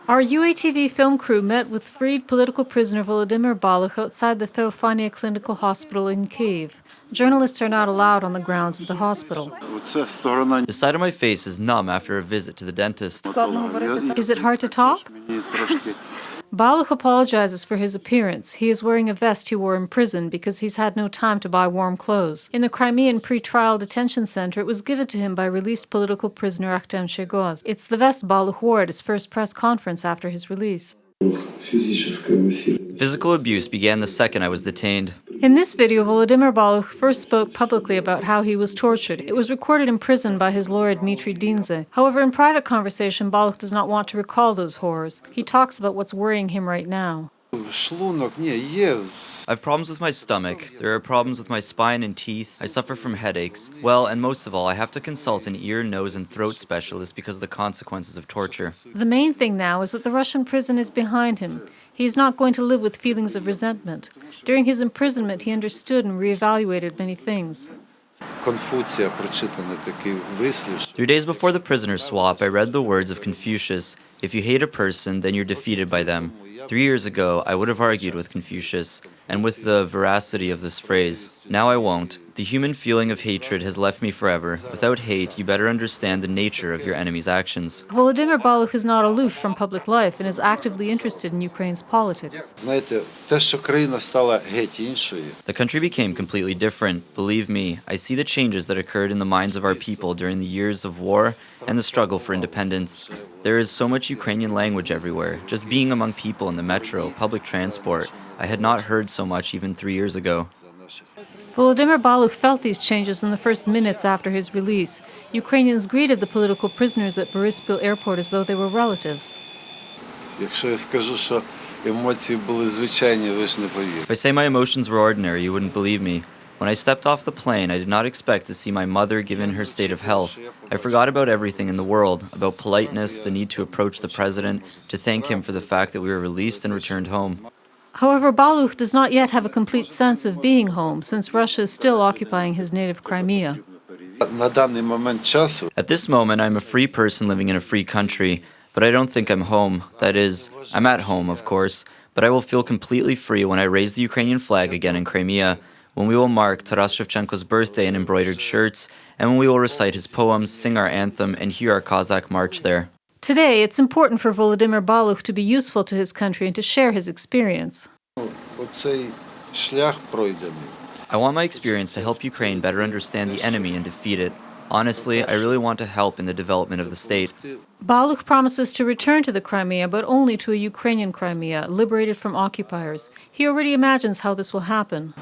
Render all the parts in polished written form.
Our UATV film crew met with freed political prisoner Volodymyr Balukh outside the Feofania Clinical Hospital in Kyiv. Journalists are not allowed on the grounds of the hospital. The side of my face is numb after a visit to the dentist. Is it hard to talk? Balukh apologizes for his appearance. He is wearing a vest he wore in prison because he's had no time to buy warm clothes. In the Crimean pre-trial detention center, it was given to him by released political prisoner Akhtem Chegoz. It's the vest Balukh wore at his first press conference after his release. Physical abuse began the second I was detained. In this video, Volodymyr Balukh first spoke publicly about how he was tortured. It was recorded in prison by his lawyer Dmitry Dinze. However, in private conversation, Balukh does not want to recall those horrors. He talks about what's worrying him right now. I have problems with my stomach, there are problems with my spine and teeth, I suffer from headaches. Well, and most of all, I have to consult an ear, nose, and throat specialist because of the consequences of torture. The main thing now is that the Russian prison is behind him. He is not going to live with feelings of resentment. During his imprisonment, he understood and reevaluated many things. 3 days before the prisoner swap, I read the words of Confucius, "If you hate a person, then you're defeated by them." 3 years ago, I would have argued with Confucius, and with the veracity of this phrase. Now I won't. The human feeling of hatred has left me forever. Without hate, you better understand the nature of your enemy's actions. Volodymyr Balukh is not aloof from public life and is actively interested in Ukraine's politics. The country became completely different. Believe me, I see the changes that occurred in the minds of our people during the years of war and the struggle for independence. There is so much Ukrainian language everywhere. Just being among people in the metro, public transport, I had not heard so much even 3 years ago. Volodymyr Balukh felt these changes in the first minutes after his release. Ukrainians greeted the political prisoners at Boryspil airport as though they were relatives. If I say my emotions were ordinary, you wouldn't believe me. When I stepped off the plane, I did not expect to see my mother given her state of health. I forgot about everything in the world, about politeness, the need to approach the president, to thank him for the fact that we were released and returned home. However, Balukh does not yet have a complete sense of being home, since Russia is still occupying his native Crimea. At this moment, I'm a free person living in a free country, but I don't think I'm home. That is, I'm at home, of course, but I will feel completely free when I raise the Ukrainian flag again in Crimea, when we will mark Taras Shevchenko's birthday in embroidered shirts, and when we will recite his poems, sing our anthem, and hear our Cossack march there. Today, it's important for Volodymyr Balukh to be useful to his country and to share his experience. I want my experience to help Ukraine better understand the enemy and defeat it. Honestly, I really want to help in the development of the state. Balukh promises to return to the Crimea, but only to a Ukrainian Crimea, liberated from occupiers. He already imagines how this will happen.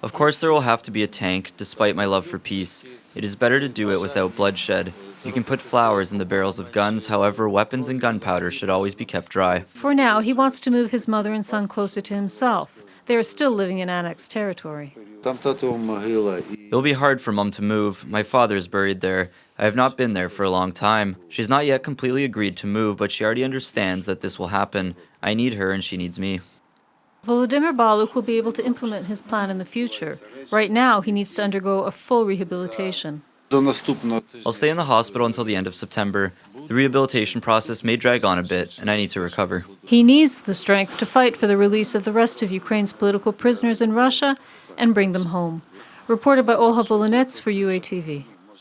Of course there will have to be a tank, despite my love for peace. It is better to do it without bloodshed. You can put flowers in the barrels of guns, however, weapons and gunpowder should always be kept dry. For now, he wants to move his mother and son closer to himself. They are still living in annexed territory. It will be hard for Mom to move. My father is buried there. I have not been there for a long time. She's not yet completely agreed to move, but she already understands that this will happen. I need her and she needs me. Volodymyr Balukh will be able to implement his plan in the future. Right now, he needs to undergo a full rehabilitation. I'll stay in the hospital until the end of September. The rehabilitation process may drag on a bit, and I need to recover. He needs the strength to fight for the release of the rest of Ukraine's political prisoners in Russia and bring them home. Reported by Olha Volonets for UATV.